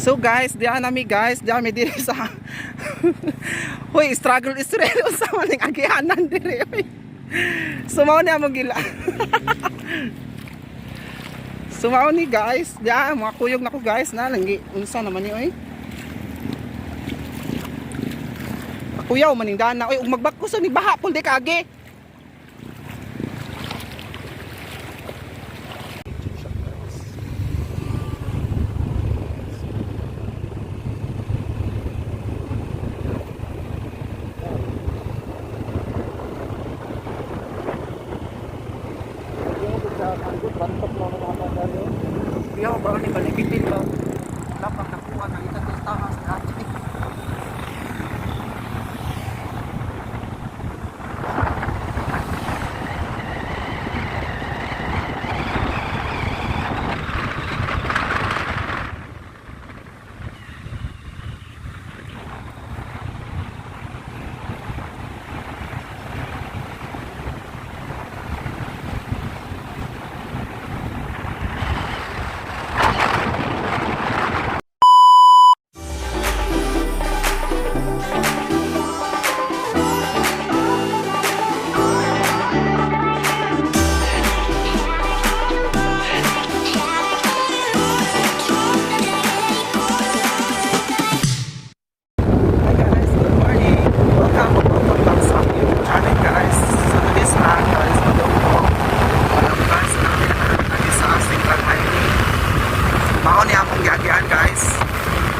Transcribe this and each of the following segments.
So guys, diyan nami guys, diyan mi diri sa Hoy, struggle is real sa maning agianan diri oy. Sumaw ni among gila. Sumaw ni guys, diyan mga kuyog nako guys na langgi unsa naman ni oy. Kuyaw maning dana oy ug magbakos ni baha pul di kage. Yo, baru ni balik pitin lo. Lapang nakuha ng itatong taas na atin.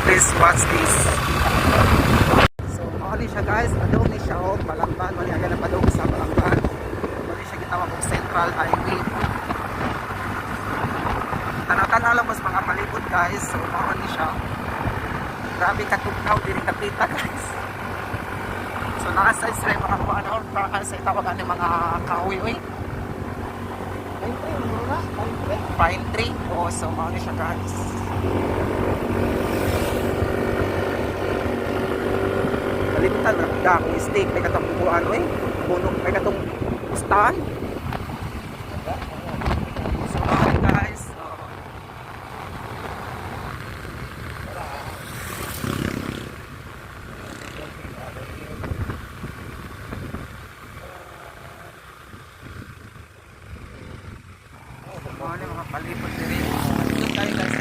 Please watch this. So, mali siya guys, adong ni siya og Balamban, mali aga na padung sa Balamban. Mali siya gitawag og Central Highway. Tanatan lang mas mga palibot guys. So, mali siya. Grabe katugnaw diri kapita guys. So, naka-size rin mga kuan or para sa itawagan ng mga kahoy. Pine tree. Oh, so mali siya guys. Kalimutan na dang mistake may katong ano puno may katong pustahan. So guys, mga palibot diri. Dito tayo guys.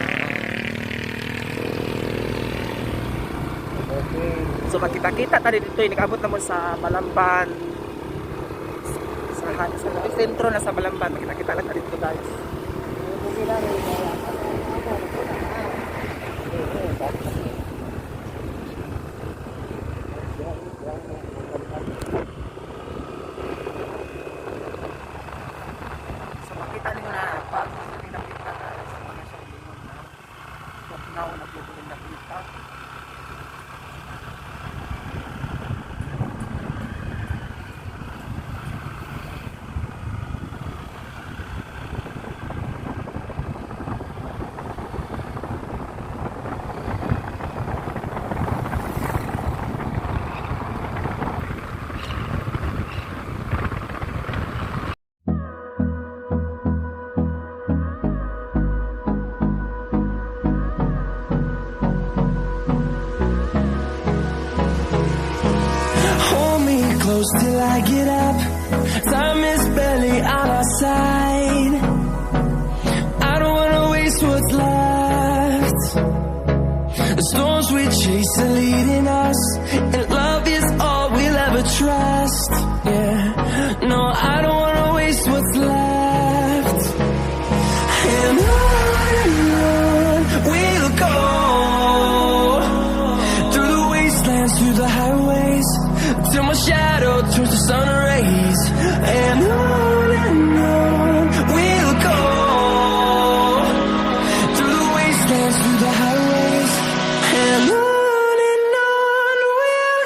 So makita-kita tadi dito nag-abot na mo sa Balamban. Sa sentro na sa Balamban, makita-kita lang dito guys. So makita niyo na pag nakita guys, mga siya limon na. Now nagbubuhin na kita. Close till I get up. Time is barely on our side. I don't wanna waste what's left. The storms we chase are leading us, and love is all we'll ever trust. Yeah, no, I don't wanna waste what's left. And on we'll go, through the wastelands, through the highways, till my shadow turns to sun rays. And on we'll go, through the wastelands, through the highways. And on we'll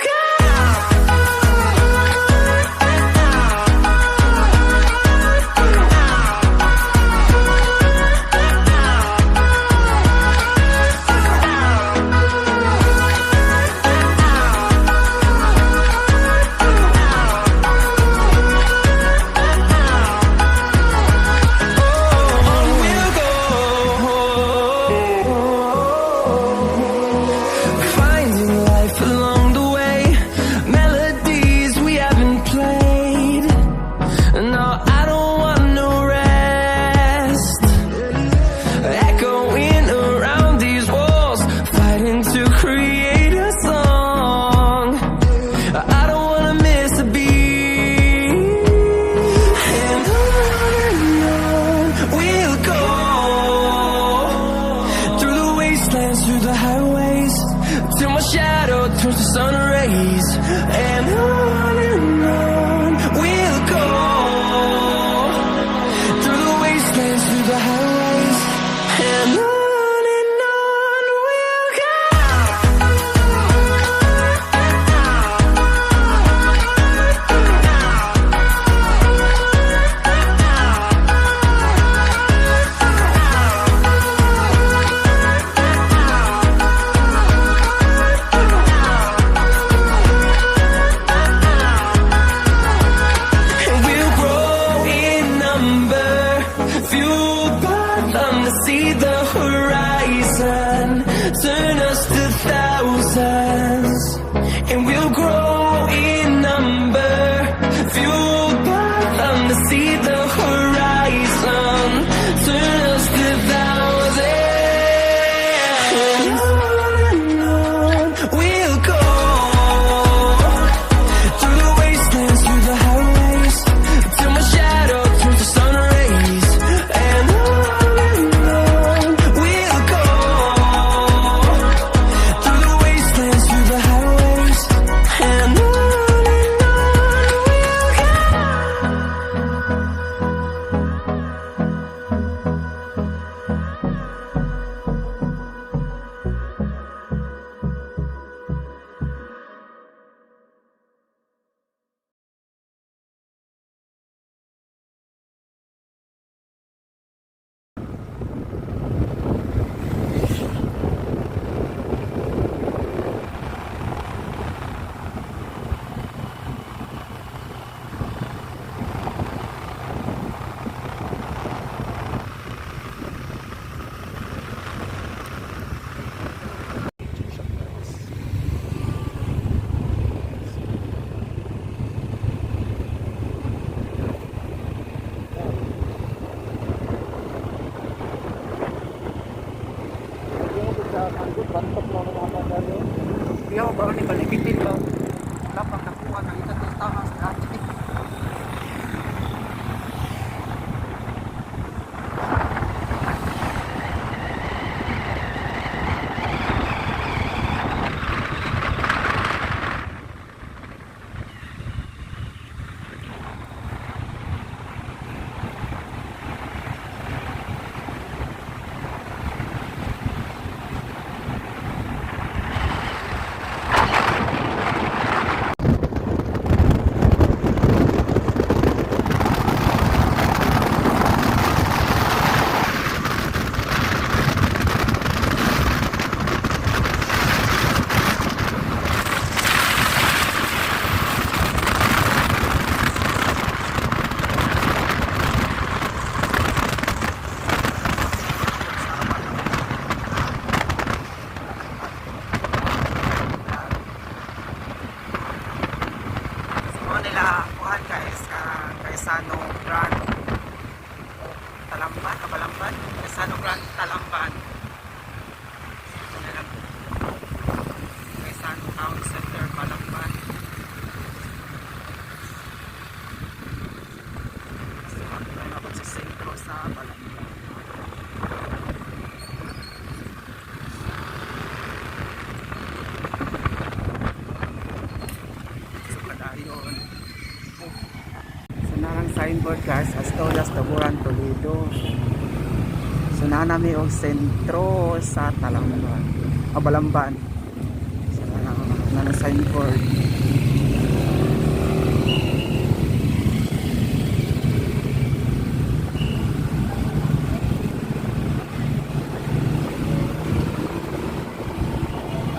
turns to sun rays, and on we'll go through the wastelands, through the highways, and on we'll go. And we'll grow in number, fueled by them to see the horizon, turn us to thousands. And we'll grow in number, fueled by them to see the horizon, turn us to thousands. And on we'll go through the wastelands, through the highways, till my shadow turns to sun rays, and on we'll go through the wastelands, through the highways, and on we'll go. Yo, baru ni balikin ba? Lapang nakuha ng ito tama sa atin. Balamban, Kasano Grand Talamban. Kasano Town Center, Balamban. So, ako sa sentro sa Balamban. So, padayon. So, narang signboard guys, as tall as Taburan, Toledo. So nanami og sentro sa Talamban, Balamban. So nang signboard.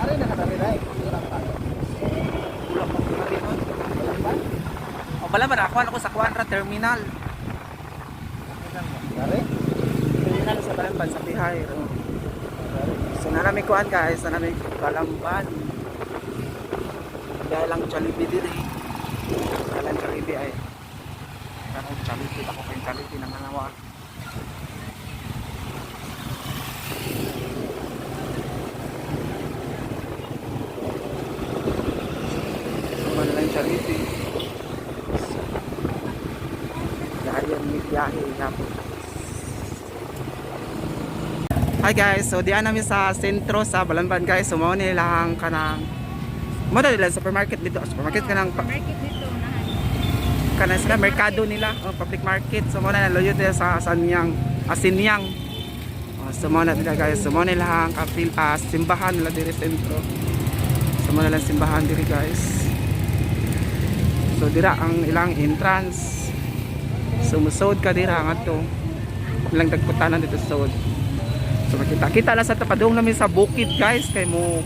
Are na kami right. Balamban ako sa Quadra Terminal. Terminal sa Balamban sa Pihay. So nanami kuan guys, nanami Balamban. Dahil lang Jollibee diri. Kailan Jollibee ay. Kanang Jollibee ako kay Jollibee nang nanawa. So lang Jollibee. Biyahe yapon. Hi guys, so diyan namin sa sentro sa Balamban guys. So mao ni lang kanang Mo na nila supermarket dito. Supermarket ka nang Market dito nahan. kana sila merkado nila, public market. So mo na naloyo dito sa Asinyang. So mo na dito guys. So mo na lang simbahan nila diri sentro. So mo na lang simbahan diri guys. So dira ang ilang entrance. So musod ka dira nga to. Ilang dagputanan dito sa sud. So makita-kita lang sa tapadong namin sa bukid guys kay mo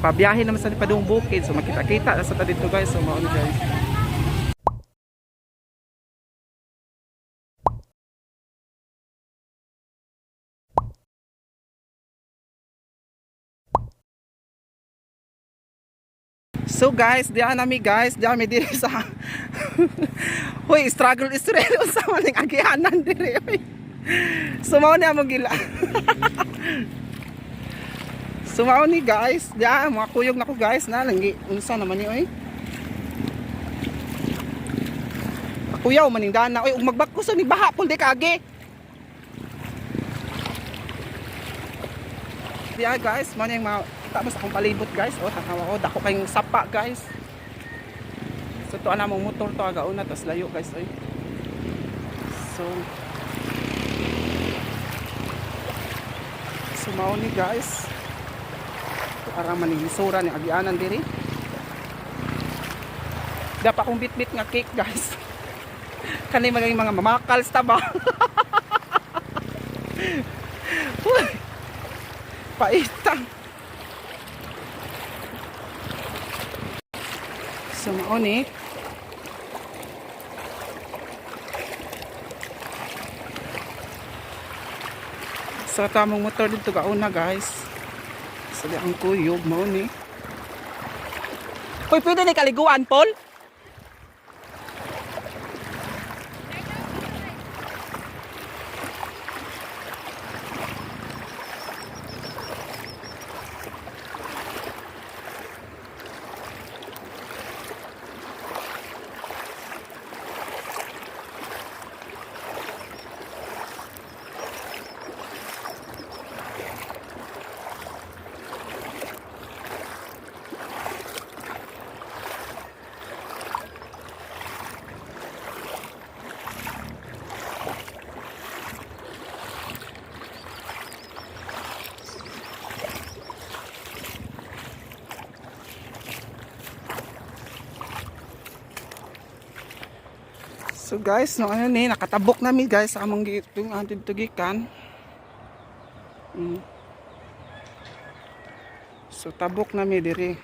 pabiyahin naman sa tapadong bukid. So makita-kita lang sa ta dito guys. So mao ni guys. So guys, diyan nami guys, diyan mi diri sa Hoy, struggle Israel sa maning agianan diri oy. So mao ni among gila. So mao ni guys, diyan mga kuyog nako guys na langi unsa naman ni oy. Kuyaw maning dana oy ug magbakos ni baha pud di kage. Diyan guys, mao ni mga tapos akong palibot guys. Oh, tatawa ko. Dako kayong sapa guys. So ito na mong motor to agauna. Tapos layo guys. Oy. So mao ni guys. Para manilisura ni agianan diri. Dapat akong bit-bit nga cake guys. Kanay mga mamakals taba. Paitang. So mao ni so tamong motor dito kauna guys. So ang kuyog mao ni. Hoy, pwede ni kaliguan Paul? So guys, no ano ni nakatabok nami guys sa among gitong atid tugikan. So tabok nami diri.